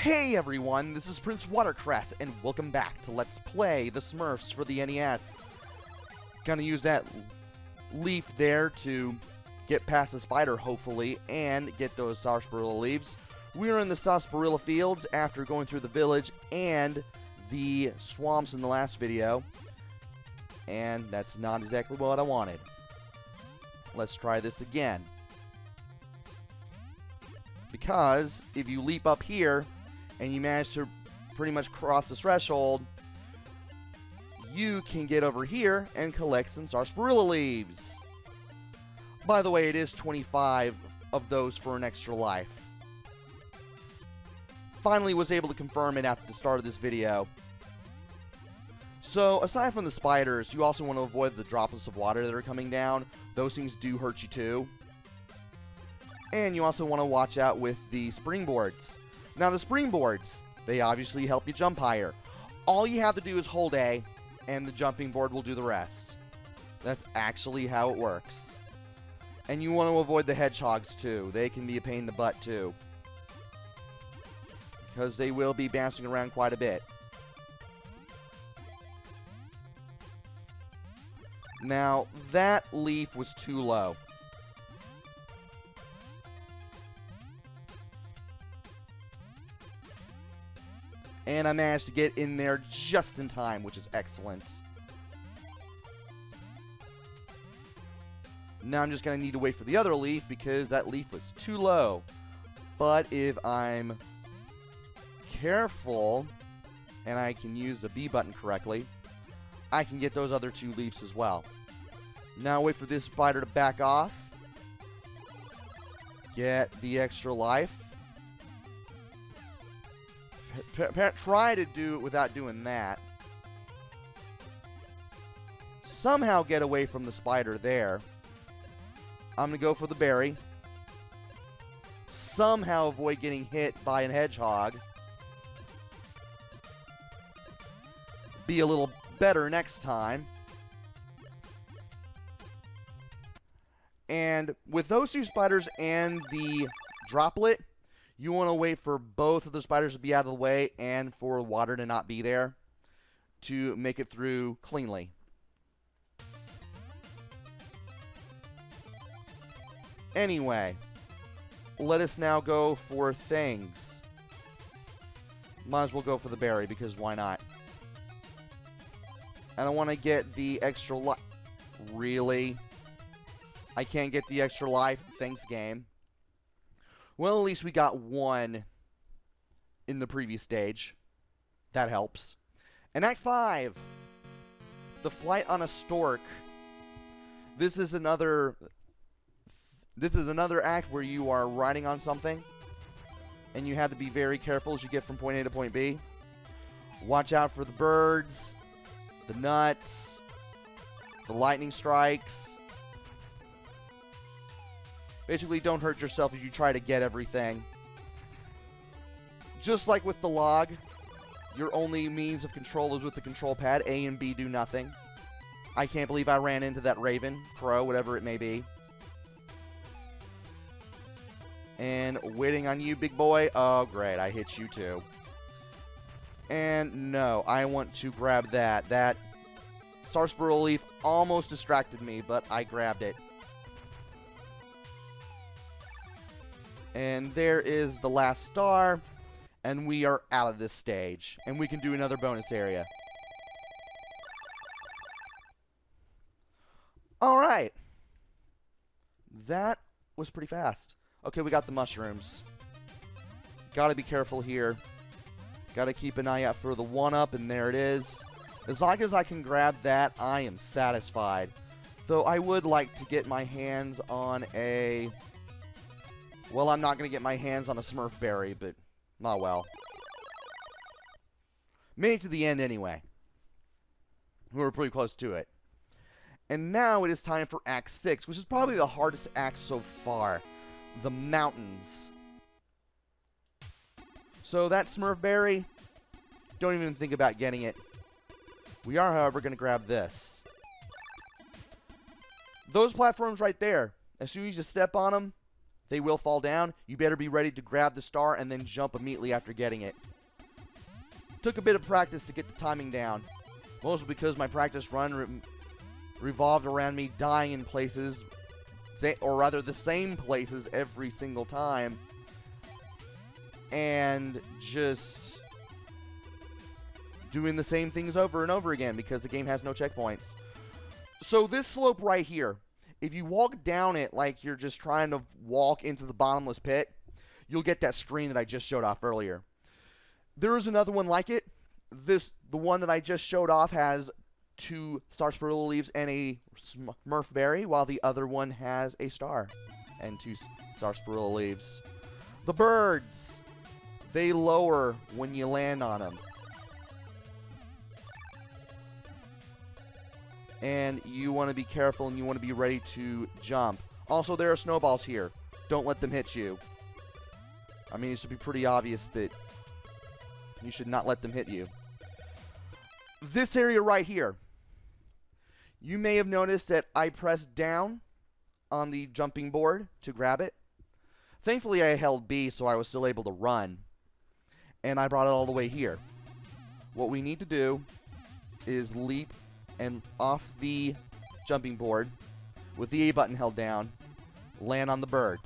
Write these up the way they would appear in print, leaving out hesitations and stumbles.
Hey everyone, this is PrinceWatercress, and welcome back to Let's Play the Smurfs for the NES. Gonna use that leaf there to get past the spider, hopefully, and get those sarsaparilla leaves. We are in the Sarsaparilla Fields after going through the village and the swamps in the last video. And that's not exactly what I wanted. Let's try this again. Because if you leap up here and you manage to pretty much cross the threshold, you can get over here and collect some sarsaparilla leaves. By the way, it is 25 of those for an extra life. Finally was able to confirm it after the start of this video. So, aside from the spiders, you also want to avoid the droplets of water that are coming down. Those things do hurt you too. And you also want to watch out with the springboards. Now the springboards, they obviously help you jump higher. All you have to do is hold A, and the jumping board will do the rest. That's actually how it works. And you want to avoid the hedgehogs too. They can be a pain in the butt too, because they will be bouncing around quite a bit. Now, that leaf was too low. And I managed to get in there just in time, which is excellent. Now I'm just going to need to wait for the other leaf because that leaf was too low. But if I'm careful and I can use the B button correctly, I can get those other two leaves as well. Now wait for this spider to back off. Get the extra life. Try to do it without doing that. Somehow get away from the spider there. I'm going to go for the berry. Somehow avoid getting hit by a hedgehog. Be a little better next time. And with those two spiders and the droplet, you want to wait for both of the spiders to be out of the way and for water to not be there to make it through cleanly. Anyway, let us now go for things. Might as well go for the berry because why not? And I want to get the extra life. Really? I can't get the extra life? Thanks, game. Well, at least we got one in the previous stage. That helps. And Act 5. The Flight on a Stork. This is another act where you are riding on something. And you have to be very careful as you get from point A to point B. Watch out for the birds, the nuts, the lightning strikes. Basically, don't hurt yourself as you try to get everything. Just like with the log, your only means of control is with the control pad. A and B do nothing. I can't believe I ran into that raven, crow, whatever it may be. And waiting on you, big boy. Oh, great. I hit you too. And no, I want to grab that. That sarsaparilla leaf almost distracted me, but I grabbed it. And there is the last star, and we are out of this stage. And we can do another bonus area. Alright. That was pretty fast. Okay, we got the mushrooms. Gotta be careful here. Gotta keep an eye out for the 1-up, and there it is. As long as I can grab that, I am satisfied. Though I would like to get my hands on a... Well, I'm not going to get my hands on a Smurf berry, but, oh well. Made it to the end anyway. We were pretty close to it. And now it is time for Act 6, which is probably the hardest act so far. The mountains. So that Smurf berry, don't even think about getting it. We are, however, going to grab this. Those platforms right there, as soon as you step on them, They will fall down. You better be ready to grab the star and then jump immediately after getting it. Took a bit of practice to get the timing down. Mostly because my practice run revolved around me dying in places, or rather the same places every single time. And just doing the same things over and over again because the game has no checkpoints. So this slope right here, if you walk down it like you're just trying to walk into the bottomless pit, you'll get that screen that I just showed off earlier. There is another one like it. The one that I just showed off has 2 sarsaparilla leaves and a Smurf berry, while the other one has a star and 2 sarsaparilla leaves. The birds, they lower when you land on them. And you want to be careful and you want to be ready to jump. Also, there are snowballs here. Don't let them hit you. I mean, it should be pretty obvious that you should not let them hit you. This area right here, you may have noticed that I pressed down on the jumping board to grab it. Thankfully, I held B, so I was still able to run. And I brought it all the way here. What we need to do is leap and off the jumping board with the A button held down, land on the bird.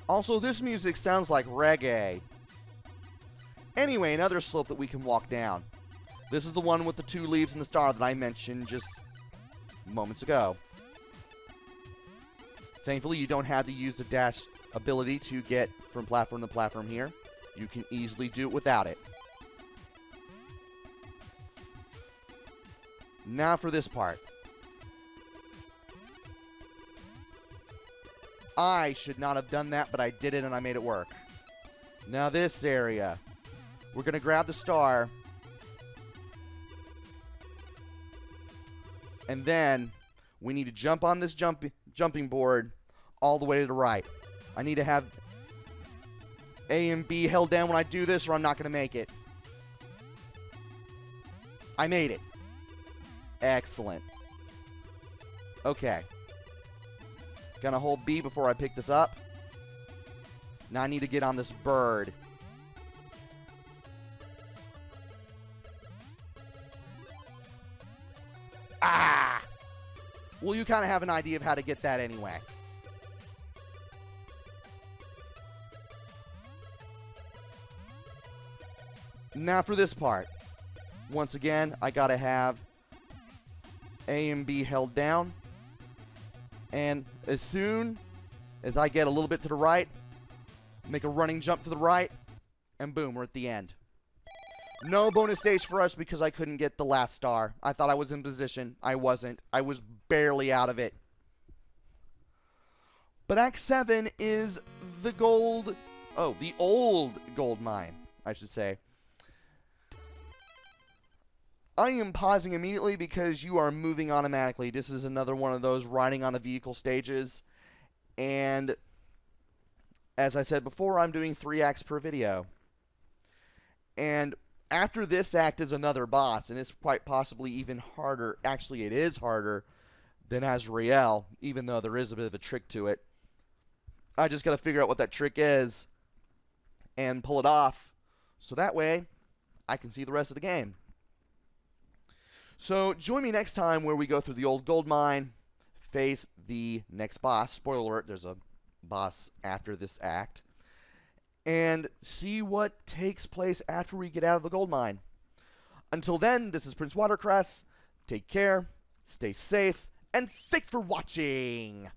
Also, this music sounds like reggae. Anyway, another slope that we can walk down. This is the one with the 2 leaves and the star that I mentioned just moments ago. Thankfully, you don't have to use the dash ability to get from platform to platform here. You can easily do it without it. Now for this part. I should not have done that, but I did it and I made it work. Now this area. We're going to grab the star. And then we need to jump on this jumping board all the way to the right. I need to have A and B held down when I do this or I'm not going to make it. I made it. Excellent. Okay. Gonna hold B before I pick this up. Now I need to get on this bird. Ah! Well, you kind of have an idea of how to get that anyway. Now for this part. Once again, I gotta have A and B held down. And as soon as I get a little bit to the right, make a running jump to the right, and boom, we're at the end. No bonus stage for us because I couldn't get the last star. I thought I was in position. I wasn't. I was barely out of it. But Act 7 is the old gold mine, I should say. I am pausing immediately because you are moving automatically. This is another one of those riding on a vehicle stages. And as I said before, I'm doing 3 acts per video. And after this act is another boss, and it's quite possibly even harder. Actually, it is harder than Azrael, even though there is a bit of a trick to it. I just got to figure out what that trick is and pull it off, so that way I can see the rest of the game. So join me next time where we go through the old gold mine, face the next boss. Spoiler alert, there's a boss after this act. And see what takes place after we get out of the gold mine. Until then, this is PrinceWatercress. Take care, stay safe, and thanks for watching!